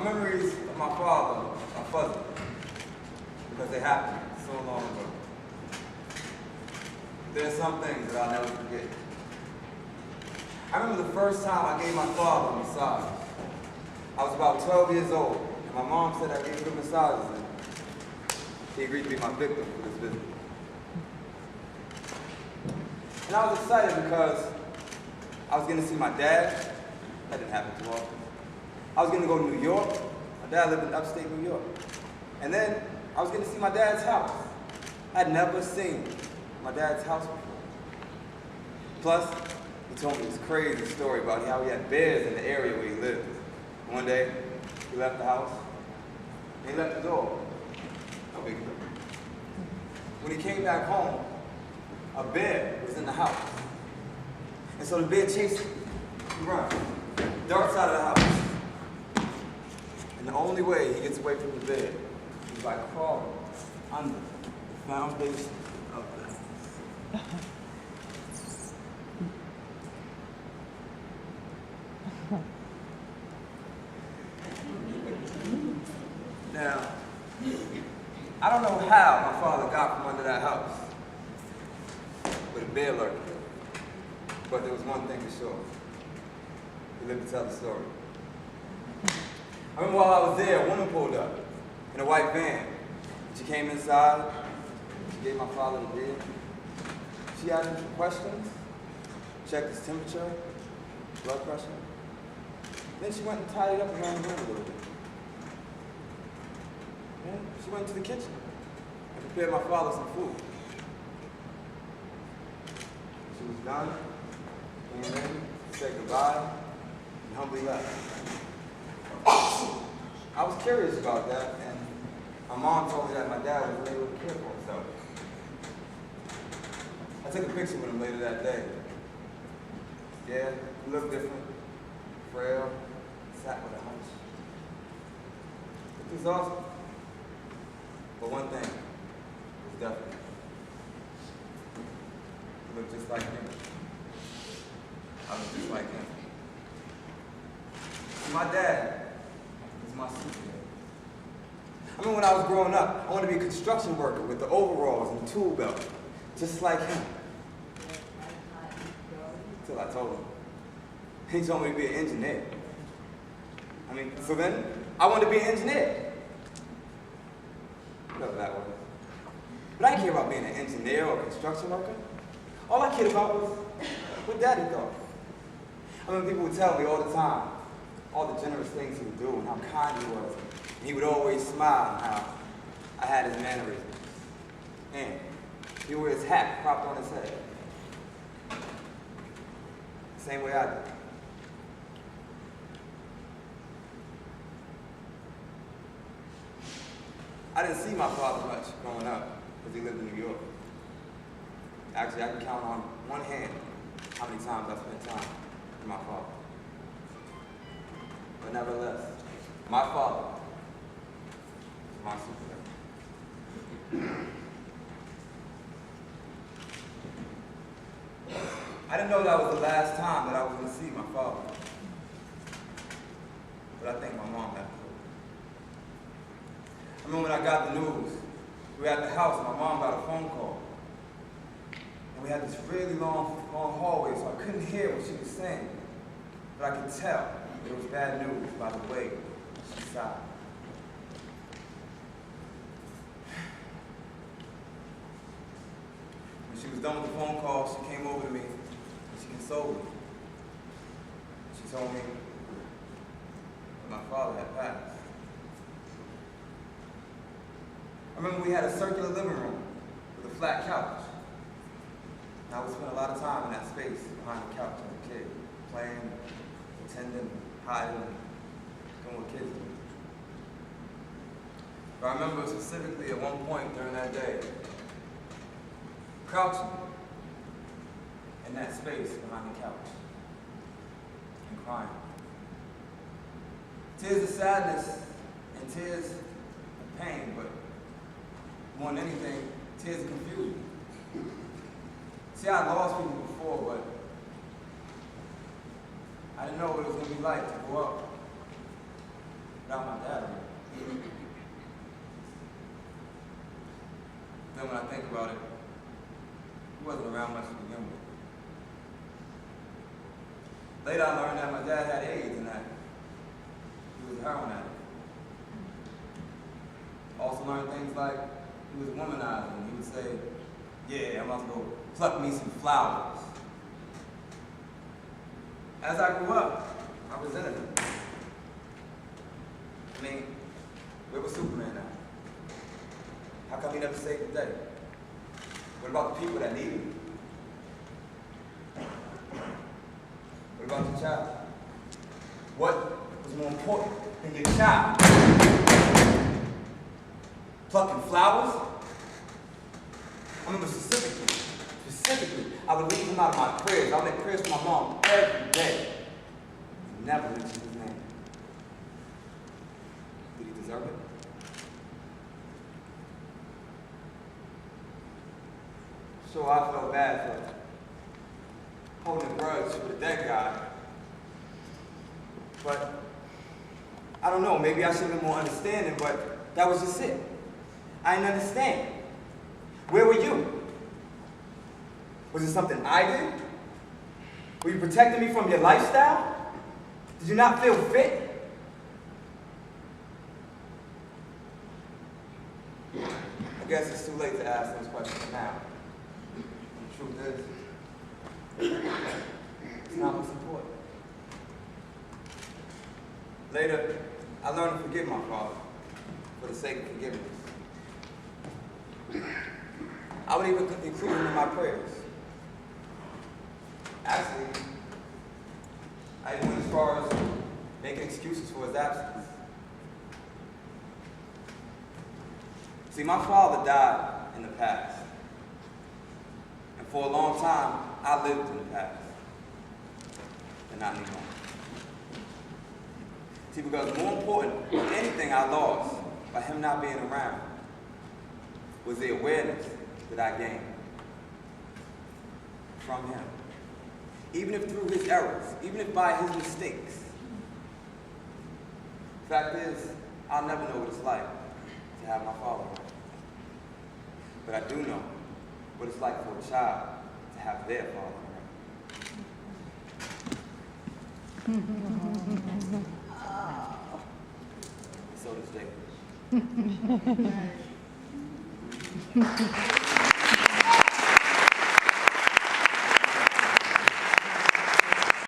memories of my father are fuzzy because they happened so long ago. There are some things that I'll never forget. I remember the first time I gave my father a massage. I was about 12 years old, and my mom said I gave good massages, and he agreed to be my victim for this visit. And I was excited because I was going to see my dad. That didn't happen too often. I was going to go to New York. My dad lived in upstate New York. And then I was going to see my dad's house. I'd never seen my dad's house before. Plus, he told me this crazy story about how he had bears in the area where he lived. One day, he left the house, and he left the door. No big deal. When he came back home, a bear was in the house. And so the bear chased him. He runs, darts out of the house. And the only way he gets away from the bear is by crawling under the foundation of the house. Now, I don't know how my father got from under that house with a bear lurking. But there was one thing for sure. He lived to tell the story. I remember while I was there, a woman pulled up in a white van. She came inside. She gave my father the beer. She asked him some questions, checked his temperature, blood pressure. Then she went and tidied up around the room a little bit. Then she went to the kitchen and prepared my father some food. She was done, came in, said goodbye, and humbly left. I was curious about that, and my mom told me that my dad wasn't able to care for himself. I took a picture with him later that day. Yeah, he looked different, frail, sat with a hunch. It was awesome. But one thing was definite. He looked just like him. I looked just like him. My dad was my superhero. I mean, when I was growing up, I wanted to be a construction worker with the overalls and the tool belt, just like him. Until I told him. He told me to be an engineer. I mean, so then I wanted to be an engineer. Whatever that was. But I didn't care about being an engineer or a construction worker. All I cared about was what Daddy thought. I mean, people would tell me all the time all the generous things he would do and how kind he was. And he would always smile and how I had his mannerisms. And he would wear his hat propped on his head. The same way I did. I didn't see my father much growing up because he lived in New York. Actually, I can count on one hand how many times I spent time with my father. But nevertheless, my father is my superhero. I didn't know that was the last time that I was going to see my father. But I think my mom had to. I remember when I got the news, we were at the house and my mom got a phone call. And we had this really long hallway, so I couldn't hear what she was saying. But I could tell that it was bad news by the way she sighed. When she was done with the phone call, she came over to me and she consoled me. She told me that my father had passed. I remember we had a circular living room with a flat couch. And I would spend a lot of time in that space behind the couch as a kid, playing, pretending, hiding, doing what kids do. But I remember specifically at one point during that day, crouching in that space behind the couch and crying. Tears of sadness and tears of pain, but more than anything, tears of confusion. See, I lost people before, but I didn't know what it was going to be like to grow up without my dad around. Then when I think about it, he wasn't around much to begin with. Later I learned that my dad had AIDS and that he was a heroin addict. Also learned things like he was womanizing. He would say, yeah, I'm about to go pluck me some flowers. As I grew up, I resented him. I mean, where was Superman now? How come he never saved the day? What about the people that need him? What about the child? What was more important than your child? Plucking flowers? I remember specifically, I would leave him out of my prayers. I would make prayers for my mom every day. I never mentioned his name. Did he deserve it? Sure, I felt bad for holding a grudge for the dead guy. But I don't know, maybe I should have been more understanding, but that was just it. I didn't understand. Where were you? Was it something I did? Were you protecting me from your lifestyle? Did you not feel fit? I guess it's too late to ask those questions now. The truth is, it's not what's important. Later, I learned to forgive my father for the sake of forgiveness. I would even include him in my prayers. Actually, I even went as far as making excuses for his absence. See, my father died in the past. And for a long time, I lived in the past. And not anymore. See, because more important than anything I lost by him not being around was the awareness that I gained from him. Even if through his errors, even if by his mistakes. The fact is, I'll never know what it's like to have my father around. But I do know what it's like for a child to have their father around. So does Jacob.